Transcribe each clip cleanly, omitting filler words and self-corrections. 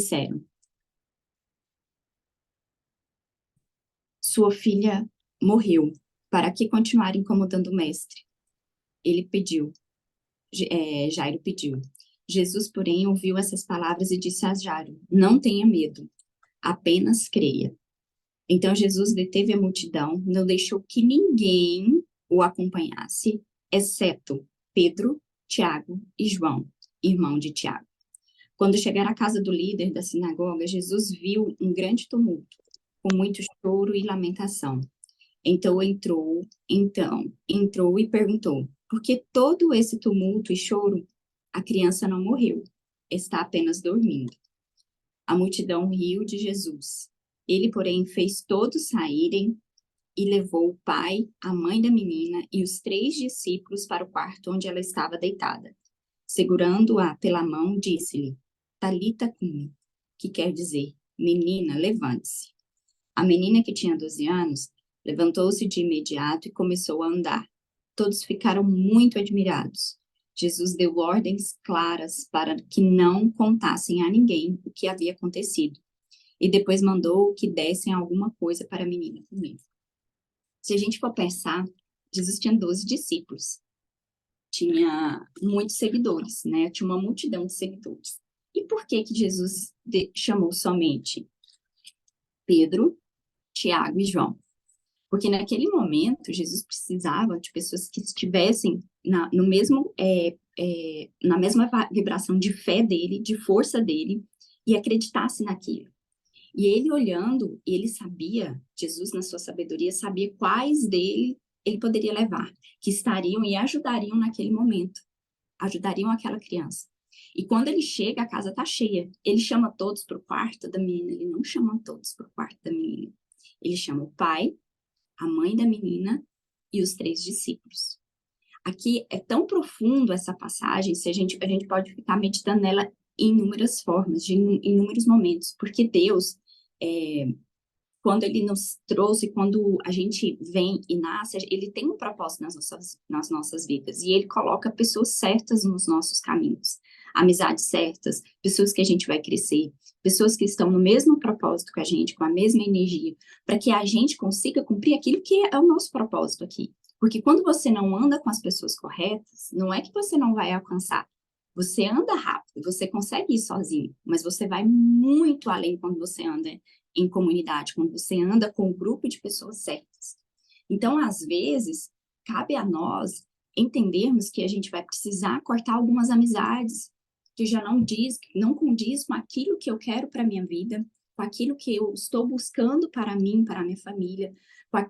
Disseram: Sua filha morreu. Para que continuar incomodando o mestre? Ele pediu, Jairo pediu. Jesus, porém, ouviu essas palavras e disse a Jairo: Não tenha medo, apenas creia. Então Jesus deteve a multidão, não deixou que ninguém o acompanhasse, exceto Pedro, Tiago e João, irmão de Tiago. Quando chegaram à casa do líder da sinagoga, Jesus viu um grande tumulto, com muito choro e lamentação. Então entrou e perguntou: Por que todo esse tumulto e choro? A criança não morreu, está apenas dormindo. A multidão riu de Jesus. Ele, porém, fez todos saírem e levou o pai, a mãe da menina e os 3 discípulos para o quarto onde ela estava deitada. Segurando-a pela mão, disse-lhe: Talita cumi, que quer dizer: Menina, levante-se. A menina, que tinha 12 anos, levantou-se de imediato e começou a andar. Todos ficaram muito admirados. Jesus deu ordens claras para que não contassem a ninguém o que havia acontecido. E depois mandou que dessem alguma coisa para a menina comer. Se a gente for pensar, Jesus tinha 12 discípulos. Tinha muitos seguidores, né? Tinha uma multidão de seguidores. E por que que Jesus chamou somente Pedro, Tiago e João? Porque naquele momento, Jesus precisava de pessoas que estivessem na mesma vibração de fé dele, de força dele, e acreditassem naquilo. E ele olhando, ele sabia, Jesus na sua sabedoria, sabia quais dele ele poderia levar, que estariam e ajudariam naquele momento, ajudariam aquela criança. E quando ele chega, a casa está cheia. Ele chama todos para o quarto da menina, ele não chama todos para o quarto da menina. Ele chama o pai, a mãe da menina e os 3 discípulos. Aqui é tão profundo essa passagem, se a gente pode ficar meditando nela em inúmeras formas, em inúmeros momentos, porque Deus, é, quando Ele nos trouxe, quando a gente vem e nasce, Ele tem um propósito nas nossas vidas, e Ele coloca pessoas certas nos nossos caminhos, amizades certas, pessoas que a gente vai crescer, pessoas que estão no mesmo propósito que a gente, com a mesma energia, para que a gente consiga cumprir aquilo que é o nosso propósito aqui. Porque quando você não anda com as pessoas corretas, não é que você não vai alcançar. Você anda rápido, você consegue ir sozinho, mas você vai muito além quando você anda em comunidade, quando você anda com um grupo de pessoas certas. Então, às vezes, cabe a nós entendermos que a gente vai precisar cortar algumas amizades que já não condiz com aquilo que eu quero para minha vida, com aquilo que eu estou buscando para mim, para a minha família,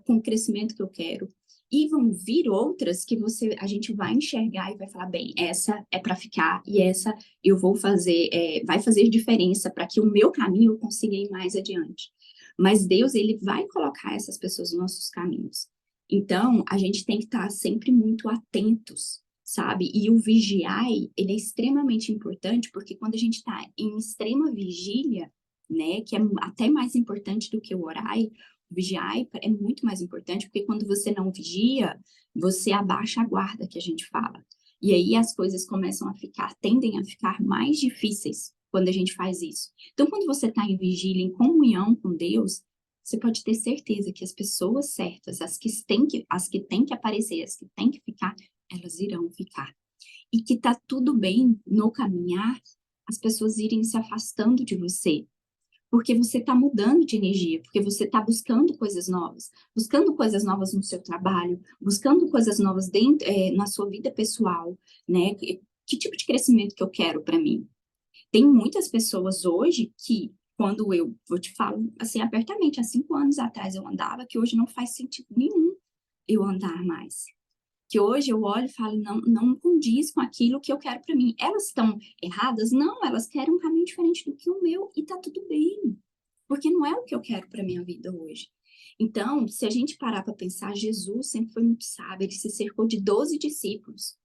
com o crescimento que eu quero. E vão vir outras que a gente vai enxergar e vai falar, bem, essa é para ficar e essa eu vou fazer, vai fazer diferença para que o meu caminho eu consiga ir mais adiante. Mas Deus, ele vai colocar essas pessoas nos nossos caminhos. Então, a gente tem que estar sempre muito atentos, sabe? E o vigiai, ele é extremamente importante, porque quando a gente está em extrema vigília, né, que é até mais importante do que o orai, o vigiai é muito mais importante, porque quando você não vigia, você abaixa a guarda, que a gente fala. E aí as coisas tendem a ficar mais difíceis quando a gente faz isso. Então, quando você está em vigília, em comunhão com Deus, você pode ter certeza que as pessoas certas, as que têm que aparecer, as que têm que ficar, elas irão ficar. E que tá tudo bem no caminhar as pessoas irem se afastando de você, porque você está mudando de energia, porque você está buscando coisas novas no seu trabalho, buscando coisas novas na sua vida pessoal, né? Que tipo de crescimento que eu quero para mim? Tem muitas pessoas hoje que, quando eu vou te falar assim abertamente, há 5 anos atrás eu andava, que hoje não faz sentido nenhum eu andar mais. Que hoje eu olho e falo, não, não condiz com aquilo que eu quero para mim. Elas estão erradas? Não, elas querem um caminho diferente do que o meu e tá tudo bem, porque não é o que eu quero para minha vida hoje. Então, se a gente parar para pensar, Jesus sempre foi muito sábio, ele se cercou de 12 discípulos.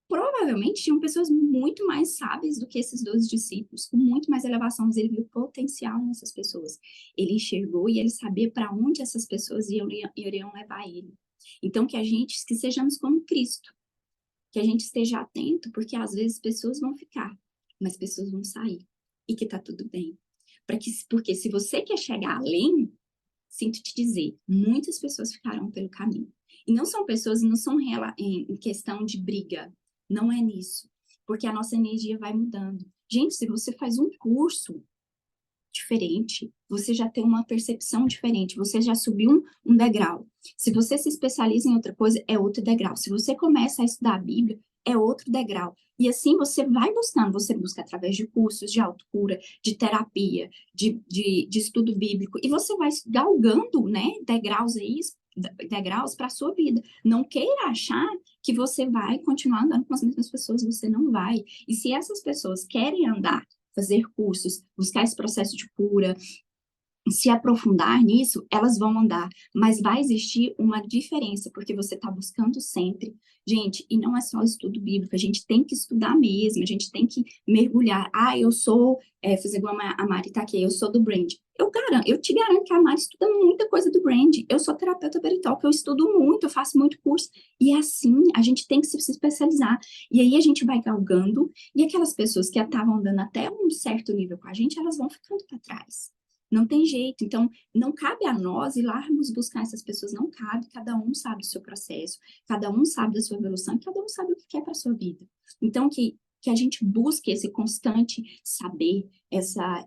Provavelmente tinham pessoas muito mais sábias do que esses 12 discípulos, com muito mais elevação, mas ele viu potencial nessas pessoas. Ele enxergou e ele sabia para onde essas pessoas iriam levar ele. Então, que sejamos como Cristo, que a gente esteja atento, porque às vezes pessoas vão ficar, mas pessoas vão sair. e que tá tudo bem. Porque se você quer chegar além, sinto te dizer, muitas pessoas ficarão pelo caminho. E não são pessoas, não são em questão de briga. Não é nisso. Porque a nossa energia vai mudando. Gente, se você faz um curso diferente, você já tem uma percepção diferente, você já subiu um degrau. Se você se especializa em outra coisa, é outro degrau. Se você começa a estudar a Bíblia, é outro degrau. E assim você vai buscando, você busca através de cursos de autocura, de terapia, de estudo bíblico, e você vai galgando, né, degraus para a sua vida. Não queira achar que você vai continuar andando com as mesmas pessoas, você não vai. E se essas pessoas querem andar, fazer cursos, buscar esse processo de cura, se aprofundar nisso, elas vão andar, mas vai existir uma diferença, porque você está buscando sempre. Gente, e não é só estudo bíblico, a gente tem que estudar mesmo, a gente tem que mergulhar. Ah, eu sou, fazer igual a Mari tá aqui, eu sou do brand. Eu te garanto que a Mari estuda muita coisa do brand. Eu sou terapeuta Veritalk, eu estudo muito, eu faço muito curso. E é assim, a gente tem que se especializar. E aí a gente vai galgando, e aquelas pessoas que estavam andando até um certo nível com a gente, elas vão ficando para trás. Não tem jeito. Então, não cabe a nós irmos buscar essas pessoas, não cabe. Cada um sabe do seu processo, cada um sabe da sua evolução, cada um sabe o que quer para a sua vida. Então, que a gente busque esse constante saber,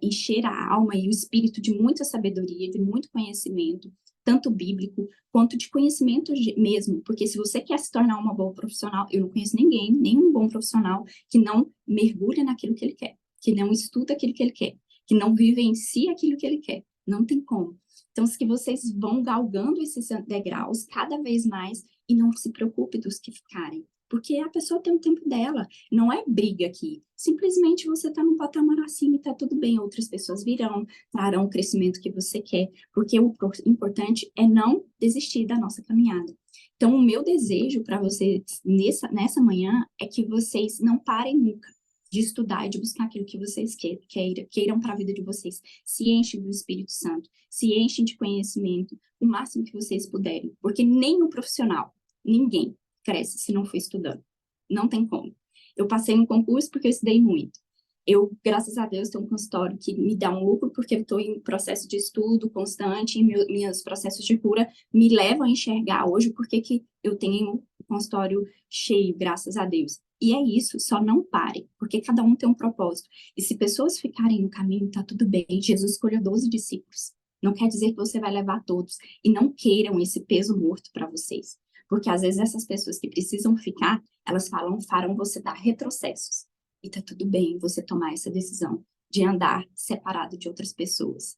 encher a alma e o espírito de muita sabedoria, de muito conhecimento, tanto bíblico quanto de conhecimento mesmo, porque se você quer se tornar uma boa profissional, eu não conheço ninguém, nenhum bom profissional que não mergulha naquilo que ele quer, que não estuda aquilo que ele quer, que não vivencia aquilo que ele quer. Não tem como. Então, que vocês vão galgando esses degraus cada vez mais e não se preocupe dos que ficarem. Porque a pessoa tem o tempo dela. Não é briga aqui. Simplesmente você está num patamar acima e está tudo bem. Outras pessoas virão, trarão o crescimento que você quer. Porque o importante é não desistir da nossa caminhada. Então, o meu desejo para vocês nessa manhã é que vocês não parem nunca de estudar e de buscar aquilo que vocês queiram para a vida de vocês. Se enchem do Espírito Santo, se enchem de conhecimento, o máximo que vocês puderem, porque nem o profissional, ninguém cresce se não for estudando. Não tem como. Eu passei no concurso porque eu estudei muito. Eu, graças a Deus, tenho um consultório que me dá um lucro porque eu estou em processo de estudo constante e meus processos de cura me levam a enxergar hoje porque que eu tenho um consultório cheio, graças a Deus. E é isso, só não pare, porque cada um tem um propósito. E se pessoas ficarem no caminho, tá tudo bem. Jesus escolheu 12 discípulos. Não quer dizer que você vai levar todos. E não queiram esse peso morto para vocês. Porque às vezes essas pessoas que precisam ficar, elas farão você dar retrocessos. E tá tudo bem você tomar essa decisão de andar separado de outras pessoas.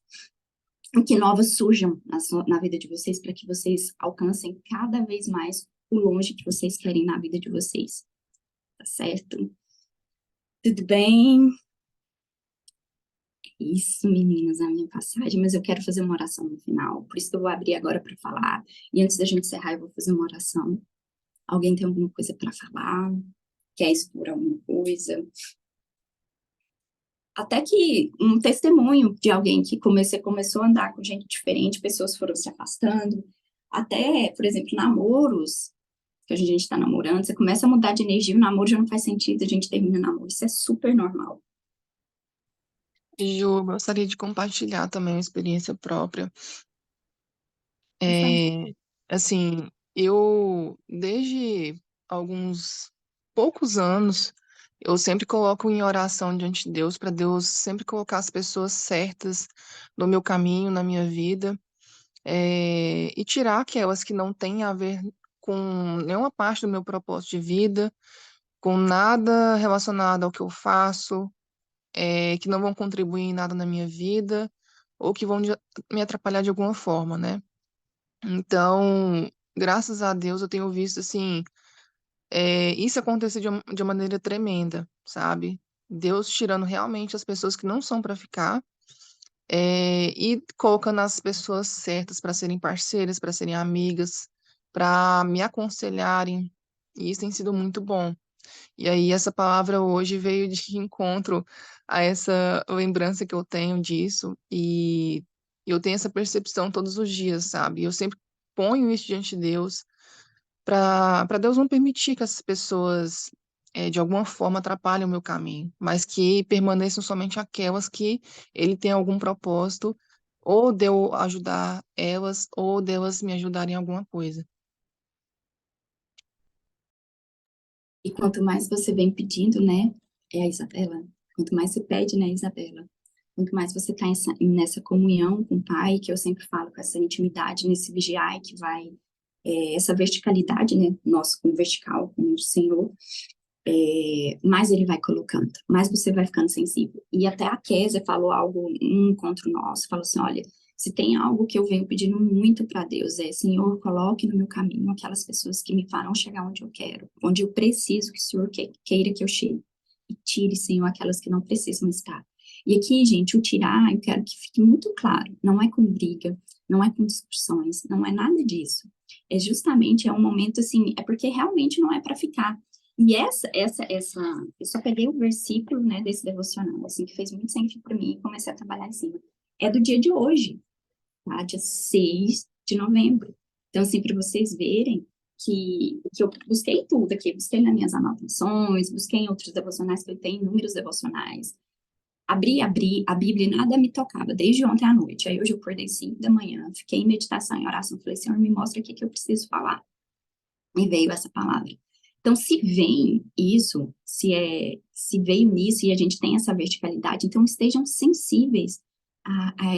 E que novas surjam na vida de vocês para que vocês alcancem cada vez mais o longe que vocês querem na vida de vocês. Tá certo? Tudo bem? Isso, meninas, a minha passagem, mas eu quero fazer uma oração no final, por isso que eu vou abrir agora para falar. E antes da gente encerrar, eu vou fazer uma oração. Alguém tem alguma coisa para falar? Quer expor alguma coisa? Até que um testemunho de alguém que começou a andar com gente diferente, pessoas foram se afastando. Até, por exemplo, namoros, que a gente está namorando, você começa a mudar de energia, o namoro já não faz sentido, a gente termina o namoro. Isso é super normal. E eu gostaria de compartilhar também uma experiência própria. Por favor. É, assim, eu, desde alguns poucos anos, eu sempre coloco em oração diante de Deus, para Deus sempre colocar as pessoas certas no meu caminho, na minha vida, e tirar aquelas que não têm a ver com nenhuma parte do meu propósito de vida, com nada relacionado ao que eu faço, que não vão contribuir em nada na minha vida, ou que vão me atrapalhar de alguma forma, né? Então, graças a Deus, eu tenho visto, assim, isso acontecer de uma maneira tremenda, sabe? Deus tirando realmente as pessoas que não são para ficar, e colocando as pessoas certas para serem parceiras, para serem amigas, para me aconselharem. E isso tem sido muito bom. E aí, essa palavra hoje veio de encontro a essa lembrança que eu tenho disso, e eu tenho essa percepção todos os dias, sabe? Eu sempre ponho isso diante de Deus, para Deus não permitir que essas pessoas de alguma forma atrapalhem o meu caminho, mas que permaneçam somente aquelas que ele tem algum propósito, ou de eu ajudar elas, ou delas me ajudarem em alguma coisa. E quanto mais você vem pedindo, né, a Isabela, quanto mais você pede, né, Isabela, quanto mais você está nessa comunhão com o Pai, que eu sempre falo, com essa intimidade, nesse vigiar que vai, essa verticalidade, né, nosso com o vertical, com o Senhor, mais ele vai colocando, mais você vai ficando sensível. E até a Kézia falou algo, um encontro nosso, falou assim, olha, se tem algo que eu venho pedindo muito para Deus, Senhor, coloque no meu caminho aquelas pessoas que me farão chegar onde eu quero, onde eu preciso que o Senhor queira que eu chegue. E tire, Senhor, aquelas que não precisam estar. E aqui, gente, o tirar, eu quero que fique muito claro, não é com briga, não é com discussões, não é nada disso. É justamente, é um momento assim, é porque realmente não é para ficar. E eu só peguei o versículo, né, desse devocional, assim, que fez muito sentido para mim e comecei a trabalhar em cima. É do dia de hoje, tá? Dia 6 de novembro. Então, assim, para vocês verem que eu busquei tudo aqui, busquei nas minhas anotações, busquei em outros devocionais, que eu tenho inúmeros devocionais. Abri a Bíblia e nada me tocava, desde ontem à noite. Aí hoje eu acordei 5 da manhã, fiquei em meditação, em oração, falei, Senhor, me mostra o que eu preciso falar. E veio essa palavra. Então, se vem isso, se veio nisso e a gente tem essa verticalidade, então estejam sensíveis a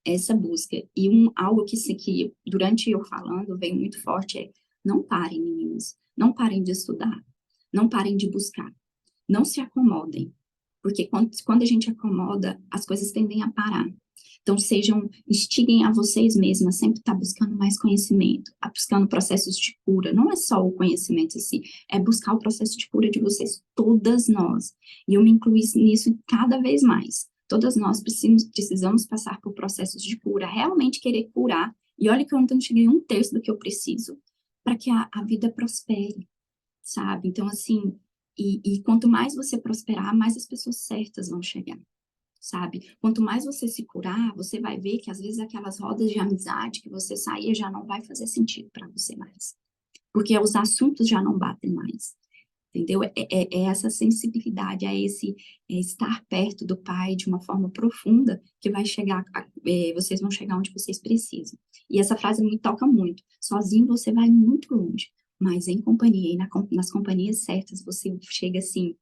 essa busca. E algo que durante eu falando veio muito forte é: não parem, meninos, não parem de estudar, não parem de buscar, não se acomodem, porque quando a gente acomoda, as coisas tendem a parar. Então, instiguem a vocês mesmas, sempre estar buscando mais conhecimento, buscando processos de cura. Não é só o conhecimento em si, é buscar o processo de cura de vocês, todas nós. E eu me incluí nisso cada vez mais. Todas nós precisamos passar por processos de cura, realmente querer curar. E olha que eu não cheguei a 1/3 do que eu preciso para que a vida prospere, sabe? Então, assim, e quanto mais você prosperar, mais as pessoas certas vão chegar, sabe? Quanto mais você se curar, você vai ver que às vezes aquelas rodas de amizade que você saía já não vai fazer sentido para você mais, porque os assuntos já não batem mais, entendeu? É essa sensibilidade, estar perto do Pai de uma forma profunda que vai chegar, vocês vão chegar onde vocês precisam. E essa frase me toca muito. Sozinho você vai muito longe, mas em companhia, nas companhias certas, você chega assim,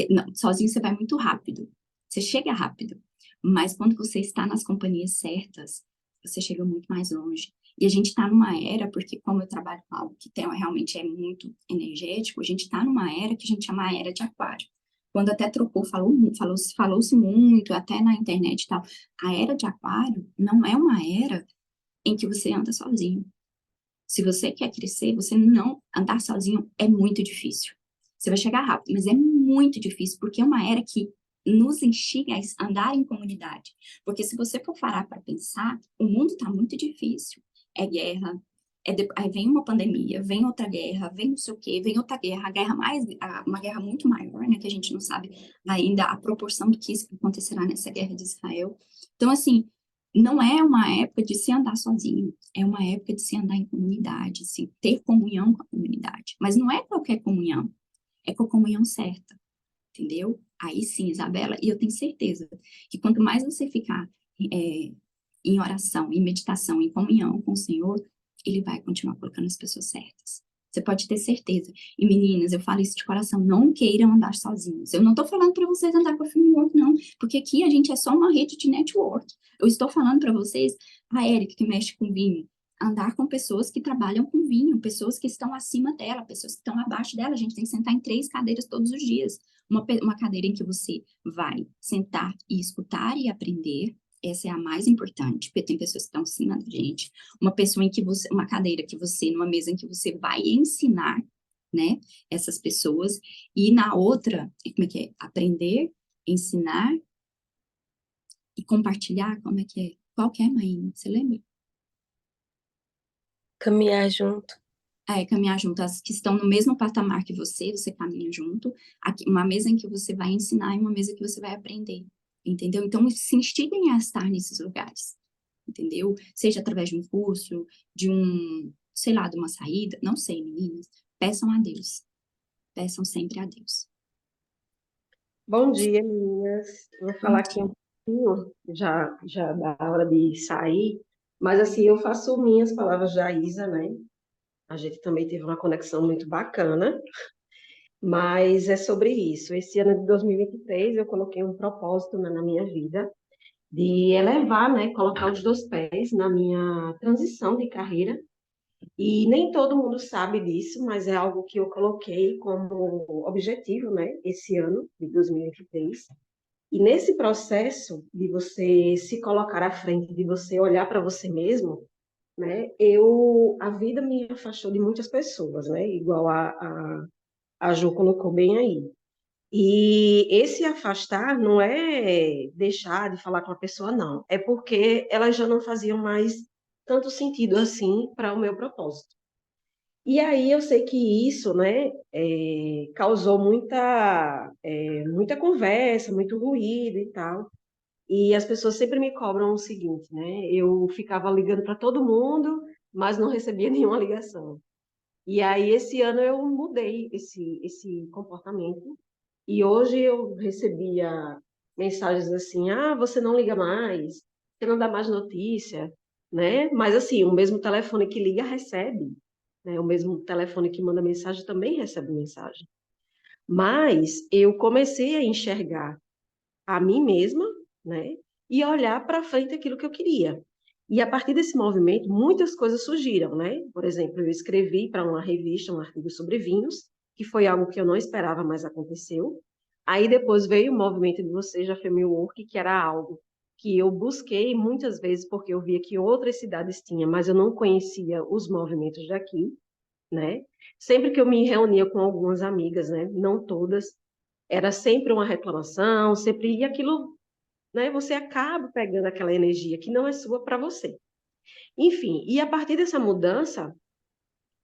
não, sozinho você vai muito rápido, você chega rápido, mas quando você está nas companhias certas, você chega muito mais longe. E a gente está numa era, porque como eu trabalho com algo que realmente é muito energético, a gente está numa era que a gente chama a era de aquário. Quando até trocou, falou-se muito, até na internet e tal, a era de aquário não é uma era em que você anda sozinho. Se você quer crescer, você não andar sozinho é muito difícil. Você vai chegar rápido, mas é muito difícil, porque é uma era que nos instiga a andar em comunidade. Porque se você for parar para pensar, o mundo está muito difícil. É guerra, aí vem uma pandemia, vem outra guerra, vem não sei o quê, vem outra guerra, uma guerra muito maior, né, que a gente não sabe ainda a proporção do que acontecerá nessa guerra de Israel. Então, assim, não é uma época de se andar sozinho, é uma época de se andar em comunidade, se ter comunhão com a comunidade. Mas não é qualquer comunhão, é com a comunhão certa, entendeu? Aí sim, Isabela, e eu tenho certeza que quanto mais você ficar em oração, em meditação, em comunhão com o Senhor, Ele vai continuar colocando as pessoas certas. Você pode ter certeza. E meninas, eu falo isso de coração, não queiram andar sozinhos. Eu não estou falando para vocês andar com a framework, não, porque aqui a gente é só uma rede de network. Eu estou falando para vocês, a Érica que mexe com vinho, andar com pessoas que trabalham com vinho, pessoas que estão acima dela, pessoas que estão abaixo dela. A gente tem que sentar em 3 cadeiras todos os dias. Uma cadeira em que você vai sentar e escutar e aprender. Essa é a mais importante, porque tem pessoas que estão acima da gente. Uma cadeira que você, numa mesa em que você vai ensinar, né, essas pessoas. E na outra, como é que é? Aprender, ensinar e compartilhar, como é que é? Qual que é, mãe? Você lembra? Caminhar junto. Caminhar junto, as que estão no mesmo patamar que você caminha junto. Aqui, uma mesa em que você vai ensinar e uma mesa que você vai aprender, entendeu? Então, se instiguem a estar nesses lugares, entendeu? Seja através de um curso, sei lá, de uma saída, não sei, meninas. Peçam a Deus. peçam sempre a Deus. Bom dia, meninas. Vou falar aqui um pouquinho, já da hora de sair, mas assim, eu faço minhas palavras da Isa, né? A gente também teve uma conexão muito bacana, mas é sobre isso. Esse ano de 2023 eu coloquei um propósito, né, na minha vida de elevar, né, colocar os dois pés na minha transição de carreira. E nem todo mundo sabe disso, mas é algo que eu coloquei como objetivo, né, esse ano de 2023. E nesse processo de você se colocar à frente, de você olhar para você mesmo, né, a vida me afastou de muitas pessoas, né, igual a Ju colocou bem aí. E esse afastar não é deixar de falar com a pessoa, não. É porque elas já não faziam mais tanto sentido assim para o meu propósito. E aí eu sei que isso, né, causou muita conversa, muito ruído e tal. E as pessoas sempre me cobram o seguinte, né? Eu ficava ligando para todo mundo, mas não recebia nenhuma ligação. E aí esse ano eu mudei esse comportamento. E hoje eu recebia mensagens assim: ah, você não liga mais, você não dá mais notícia, né? Mas assim, o mesmo telefone que liga recebe, né? O mesmo telefone que manda mensagem também recebe mensagem. Mas eu comecei a enxergar a mim mesma, né? E olhar para frente aquilo que eu queria. E a partir desse movimento, muitas coisas surgiram, né? Por exemplo, eu escrevi para uma revista um artigo sobre vinhos, que foi algo que eu não esperava, mas aconteceu. Aí depois veio o movimento de Você Já Foi Meu Work, que era algo que eu busquei muitas vezes porque eu via que outras cidades tinham, mas eu não conhecia os movimentos daqui, né? Sempre que eu me reunia com algumas amigas, né? Não todas, era sempre uma reclamação, sempre e aquilo, né? Você acaba pegando aquela energia que não é sua para você. Enfim, e a partir dessa mudança,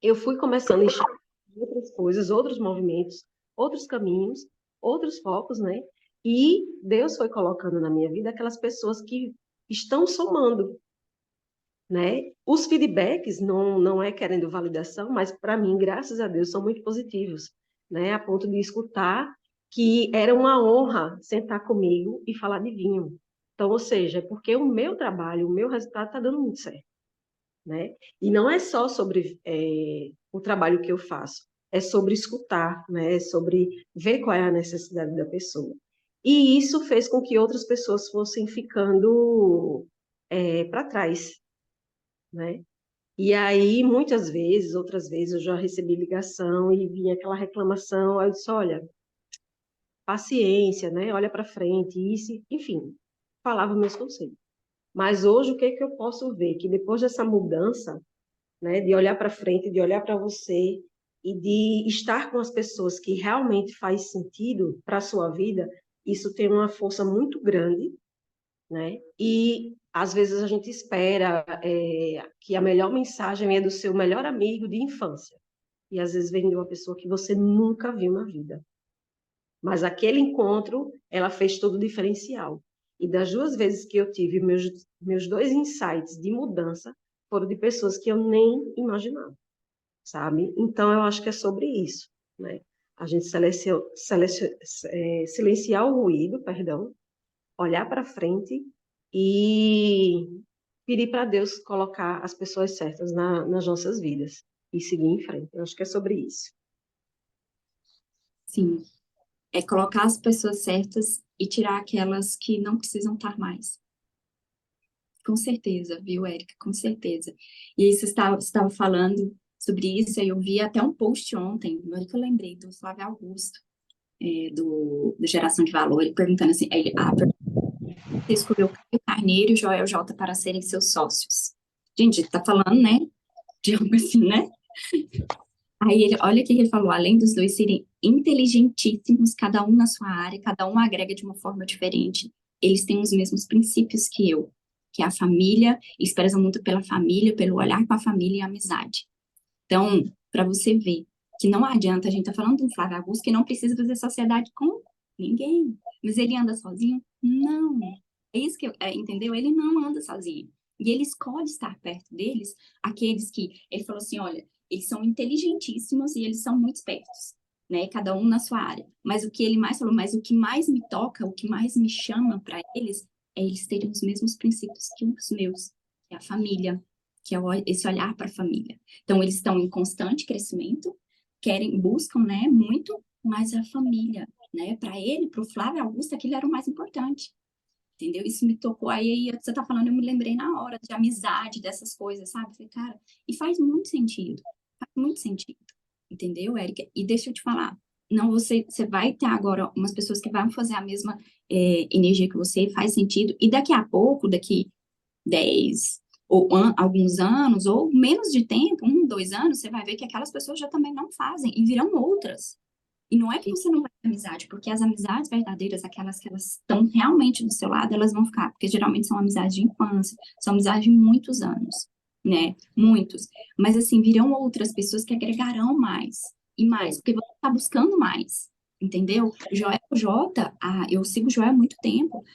eu fui começando a enxergar outras coisas, outros movimentos, outros caminhos, outros focos, né? E Deus foi colocando na minha vida aquelas pessoas que estão somando, né? Os feedbacks não é querendo validação, mas para mim, graças a Deus, são muito positivos, né? A ponto de escutar que era uma honra sentar comigo e falar de vinho. Então, ou seja, porque o meu trabalho, o meu resultado está dando muito certo, né? E não é só sobre o trabalho que eu faço, é sobre escutar, né? É sobre ver qual é a necessidade da pessoa. E isso fez com que outras pessoas fossem ficando para trás, né? E aí, muitas vezes, outras vezes, eu já recebi ligação e vinha aquela reclamação, aí eu disse, olha, paciência, né? Olha para frente, isso, enfim, falava meus conselhos. Mas hoje, o que é que eu posso ver? Que depois dessa mudança, né, de olhar para frente, de olhar para você e de estar com as pessoas que realmente faz sentido para a sua vida, isso tem uma força muito grande, né? E às vezes a gente espera que a melhor mensagem é do seu melhor amigo de infância. E às vezes vem de uma pessoa que você nunca viu na vida. Mas aquele encontro, ela fez todo o diferencial. E das duas vezes que eu tive meus dois insights de mudança, foram de pessoas que eu nem imaginava, sabe? Então, eu acho que é sobre isso, né? A gente silenciar o ruído, perdão, olhar para frente e pedir para Deus colocar as pessoas certas nas nossas vidas e seguir em frente. Eu acho que é sobre isso. Sim, é colocar as pessoas certas e tirar aquelas que não precisam estar mais. Com certeza, viu, Érica? Com certeza. E aí você estava falando sobre isso, aí eu vi até um post ontem, agora que eu lembrei, do Flávio Augusto, do Geração de Valor, ele perguntando assim, você escolheu Caio Carneiro e Joel J para serem seus sócios. Gente, ele tá falando, né, de algo assim, né? Aí ele, olha o que ele falou, além dos dois serem inteligentíssimos, cada um na sua área, cada um agrega de uma forma diferente, eles têm os mesmos princípios que eu, que é a família, eles prezam muito pela família, pelo olhar com a família e a amizade. Então, para você ver que não adianta, a gente tá falando de um Flávio Augusto que não precisa fazer sociedade com ninguém, mas ele anda sozinho? Não. É isso que, entendeu? Ele não anda sozinho. E ele escolhe estar perto aqueles que, ele falou assim, olha, eles são inteligentíssimos e eles são muito espertos. né? Cada um na sua área. Mas o que ele mais falou, mas o que mais me toca, o que mais me chama para eles é eles terem os mesmos princípios que os meus, que é a família, que é esse olhar para a família. Então eles estão em constante crescimento, querem, buscam, né, muito, mas a família, né? Para ele, para o Flávio Augusto, aquilo era o mais importante. Entendeu? Isso me tocou. Aí você tá falando, eu me lembrei na hora de amizade, dessas coisas, sabe? Falei, cara, e faz muito sentido. Faz muito sentido. Entendeu, Érica? E deixa eu te falar. Não, você vai ter agora umas pessoas que vão fazer a mesma energia que você, faz sentido. E daqui a pouco, daqui 10 ou alguns anos, ou menos de tempo, 1, 2 anos, você vai ver que aquelas pessoas já também não fazem e virão outras. E não é que você não vai ter amizade, porque as amizades verdadeiras, aquelas que elas estão realmente do seu lado, elas vão ficar, porque geralmente são amizades de infância, são amizades de muitos anos, né? Muitos. Mas assim, virão outras pessoas que agregarão mais e mais, porque você está buscando mais, entendeu? O Joel J, eu sigo o Joel há muito tempo,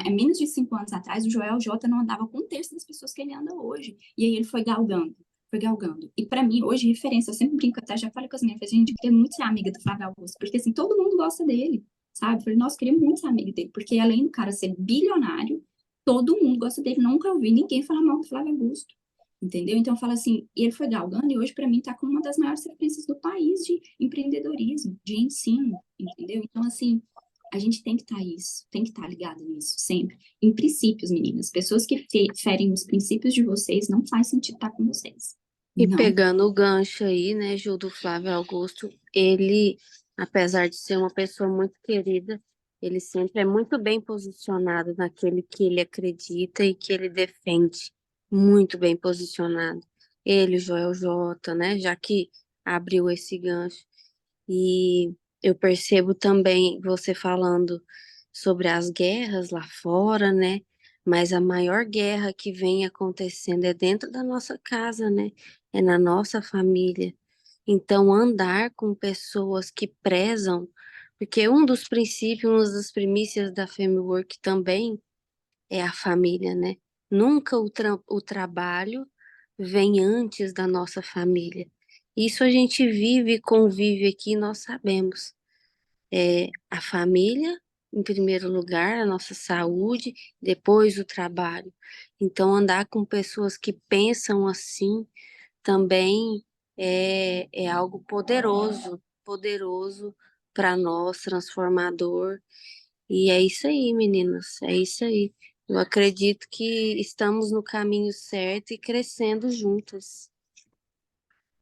é menos de 5 anos atrás, o Joel J não andava com um terço das pessoas que ele anda hoje. E aí ele foi galgando. Foi galgando. E para mim, hoje, referência, eu sempre brinco, até já falei com as minhas filhas, gente, eu queria muito ser amiga do Flávio Augusto, porque assim, todo mundo gosta dele, sabe? Eu falei, nossa, eu queria muito ser amiga dele, porque além do cara ser bilionário, todo mundo gosta dele. Nunca ouvi ninguém falar mal do Flávio Augusto, entendeu? Então eu falo assim, e ele foi galgando e hoje para mim tá como uma das maiores referências do país de empreendedorismo, de ensino, entendeu? Então assim, a gente tem que estar isso, tem que estar ligado nisso sempre. Em princípios, meninas, pessoas que ferem os princípios de vocês, não faz sentido estar com vocês. E Não. pegando o gancho aí, né, Ju, do Flávio Augusto, ele, apesar de ser uma pessoa muito querida, ele sempre é muito bem posicionado naquele que ele acredita e que ele defende. Muito bem posicionado. Ele, o Joel J, né, já que abriu esse gancho. E eu percebo também você falando sobre as guerras lá fora, né? Mas a maior guerra que vem acontecendo é dentro da nossa casa, né? É na nossa família. Então, andar com pessoas que prezam, porque um dos princípios, uma das primícias da Work também é a família, né? Nunca o trabalho vem antes da nossa família. Isso a gente vive e convive aqui, nós sabemos. É a família, em primeiro lugar, a nossa saúde, depois o trabalho. Então, andar com pessoas que pensam assim também é algo poderoso, poderoso para nós, transformador. E é isso aí, meninas, é isso aí. Eu acredito que estamos no caminho certo e crescendo juntas.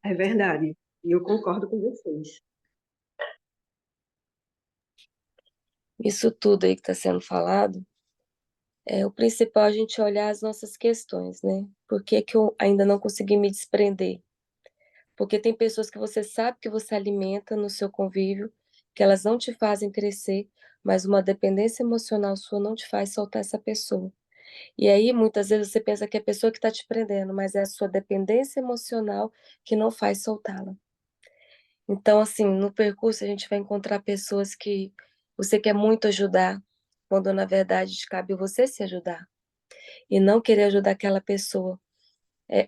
É verdade. E eu concordo com vocês. Isso tudo aí que está sendo falado, o principal é a gente olhar as nossas questões, né? Por que que eu ainda não consegui me desprender? Porque tem pessoas que você sabe que você alimenta no seu convívio, que elas não te fazem crescer, mas uma dependência emocional sua não te faz soltar essa pessoa. E aí, muitas vezes, você pensa que é a pessoa que está te prendendo, mas é a sua dependência emocional que não faz soltá-la. Então, assim, no percurso a gente vai encontrar pessoas que você quer muito ajudar, quando na verdade cabe você se ajudar e não querer ajudar aquela pessoa.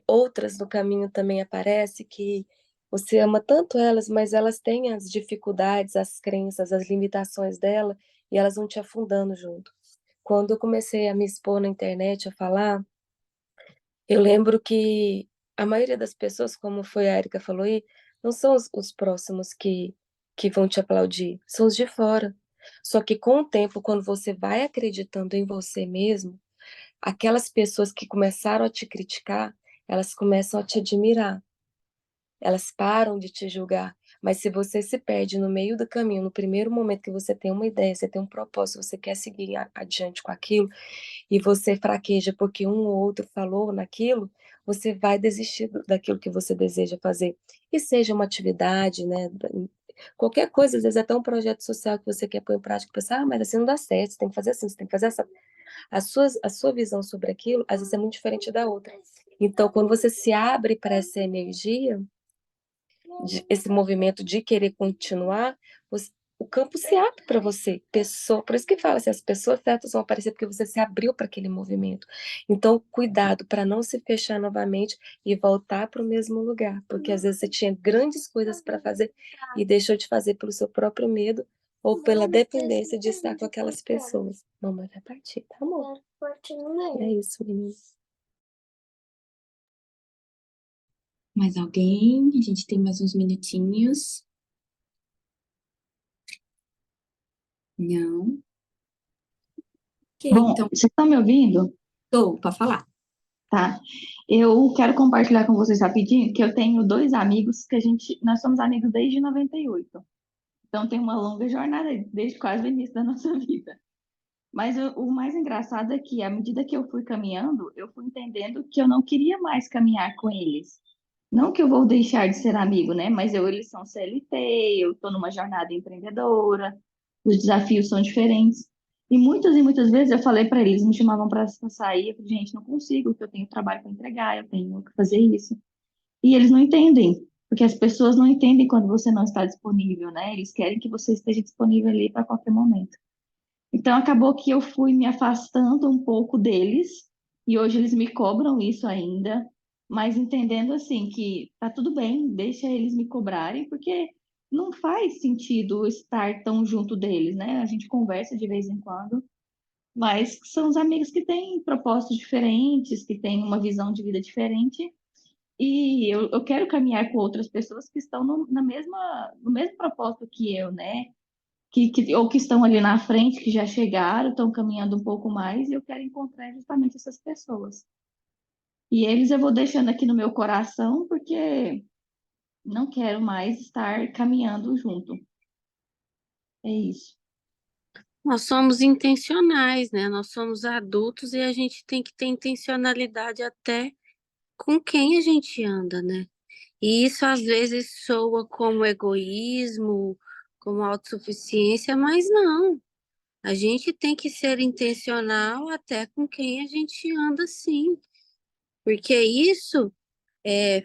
Outras no caminho também aparece que você ama tanto elas, mas elas têm as dificuldades, as crenças, as limitações dela e elas vão te afundando junto. Quando eu comecei a me expor na internet, a falar, eu lembro que a maioria das pessoas, como foi a Erika falou aí, não são os próximos que vão te aplaudir, são os de fora. Só que com o tempo, quando você vai acreditando em você mesmo, aquelas pessoas que começaram a te criticar, elas começam a te admirar. Elas param de te julgar. Mas se você se perde no meio do caminho, no primeiro momento que você tem uma ideia, você tem um propósito, você quer seguir adiante com aquilo, e você fraqueja porque um ou outro falou naquilo, você vai desistir daquilo que você deseja fazer. E seja uma atividade, né? Qualquer coisa, às vezes até um projeto social que você quer pôr em prática, pensar, mas assim não dá certo, você tem que fazer assim, você tem que fazer essa. A sua visão sobre aquilo, às vezes é muito diferente da outra. Então, quando você se abre para essa energia, esse movimento de querer continuar, o campo se abre para você. Por isso que fala assim, as pessoas certas vão aparecer porque você se abriu para aquele movimento. Então, cuidado para não se fechar novamente e voltar para o mesmo lugar, porque às vezes você tinha grandes coisas para fazer e deixou de fazer pelo seu próprio medo ou pela dependência de estar com aquelas pessoas. Mamãe vai partir, tá, amor? É isso, meninas. Mais alguém? A gente tem mais uns minutinhos. Não? Ok, Bom, então, vocês estão me ouvindo? estou para falar. Tá. Eu quero compartilhar com vocês rapidinho que eu tenho dois amigos que nós somos amigos desde 98. Então tem uma longa jornada desde quase o início da nossa vida. Mas o mais engraçado é que à medida que eu fui caminhando, eu fui entendendo que eu não queria mais caminhar com eles. Não que eu vou deixar de ser amigo, né? Mas eles são CLT, eu estou numa jornada empreendedora, os desafios são diferentes. E muitas vezes eu falei para eles, me chamavam para sair, eu falei, gente, não consigo, porque eu tenho trabalho para entregar, eu tenho que fazer isso. E eles não entendem, porque as pessoas não entendem quando você não está disponível, né? Eles querem que você esteja disponível ali para qualquer momento. Então acabou que eu fui me afastando um pouco deles, e hoje eles me cobram isso ainda, mas entendendo assim que tá tudo bem, deixa eles me cobrarem, porque não faz sentido estar tão junto deles, né? A gente conversa de vez em quando, mas são os amigos que têm propósitos diferentes, que têm uma visão de vida diferente, e eu quero caminhar com outras pessoas que estão no mesmo propósito que eu, né? Ou que estão ali na frente, que já chegaram, estão caminhando um pouco mais, e eu quero encontrar justamente essas pessoas. E eles eu vou deixando aqui no meu coração, porque não quero mais estar caminhando junto. É isso. Nós somos intencionais, né? Nós somos adultos e a gente tem que ter intencionalidade até com quem a gente anda, né? E isso às vezes soa como egoísmo, como autossuficiência, mas não. A gente tem que ser intencional até com quem a gente anda, sim. Porque isso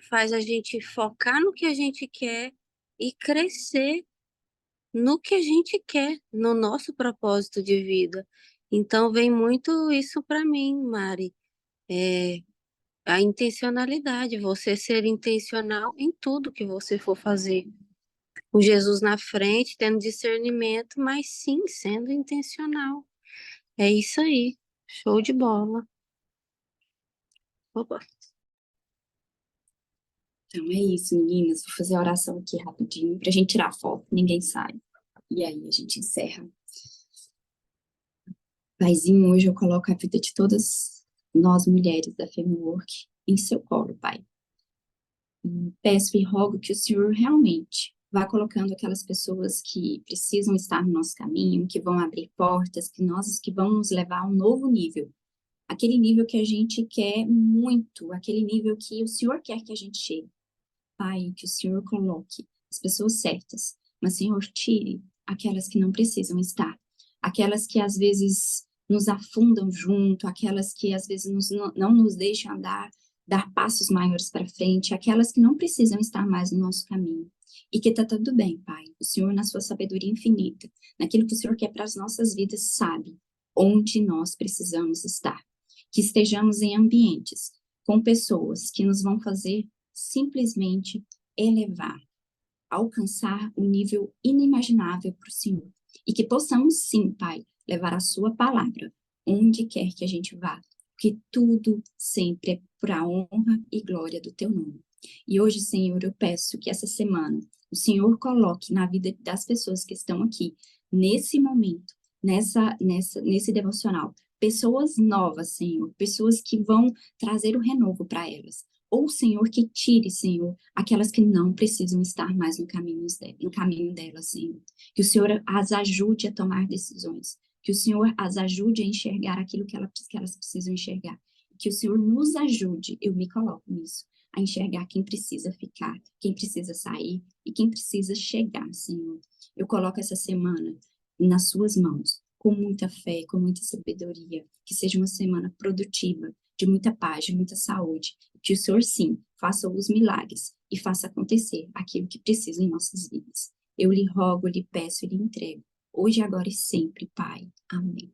faz a gente focar no que a gente quer e crescer no que a gente quer, no nosso propósito de vida. Então, vem muito isso para mim, Mari. É, a intencionalidade, você ser intencional em tudo que você for fazer. Com Jesus na frente, tendo discernimento, mas sim sendo intencional. É isso aí. Show de bola. Opa. Então é isso, meninas. Vou fazer a oração aqui rapidinho pra gente tirar a foto, ninguém sai. E aí a gente encerra. Paizinho, hoje eu coloco a vida de todas nós mulheres da Femiwork em seu colo, Pai. E peço e rogo que o Senhor realmente vá colocando aquelas pessoas que precisam estar no nosso caminho, que vão abrir portas, que vão nos levar a um novo nível. Aquele nível que a gente quer muito, aquele nível que o Senhor quer que a gente chegue. Pai, que o Senhor coloque as pessoas certas, mas, Senhor, tire aquelas que não precisam estar, aquelas que às vezes nos afundam junto, aquelas que às vezes não nos deixam dar passos maiores para frente, aquelas que não precisam estar mais no nosso caminho. E que está tudo bem, Pai. O Senhor, na sua sabedoria infinita, naquilo que o Senhor quer para as nossas vidas, sabe onde nós precisamos estar. Que estejamos em ambientes com pessoas que nos vão fazer simplesmente elevar, alcançar um nível inimaginável para o Senhor. E que possamos, sim, Pai, levar a sua palavra onde quer que a gente vá, porque tudo sempre é para a honra e glória do teu nome. E hoje, Senhor, eu peço que essa semana o Senhor coloque na vida das pessoas que estão aqui, nesse momento, nesse devocional, pessoas novas, Senhor, pessoas que vão trazer o renovo para elas. Ou, Senhor, que tire, Senhor, aquelas que não precisam estar mais no caminho delas, Senhor. Que o Senhor as ajude a tomar decisões. Que o Senhor as ajude a enxergar aquilo que elas precisam enxergar. Que o Senhor nos ajude, eu me coloco nisso, a enxergar quem precisa ficar, quem precisa sair e quem precisa chegar, Senhor. Eu coloco essa semana nas suas mãos, com muita fé, com muita sabedoria. Que seja uma semana produtiva, de muita paz, de muita saúde. Que o Senhor, sim, faça os milagres e faça acontecer aquilo que precisa em nossas vidas. Eu lhe rogo, lhe peço e lhe entrego, hoje, agora e sempre, Pai. Amém.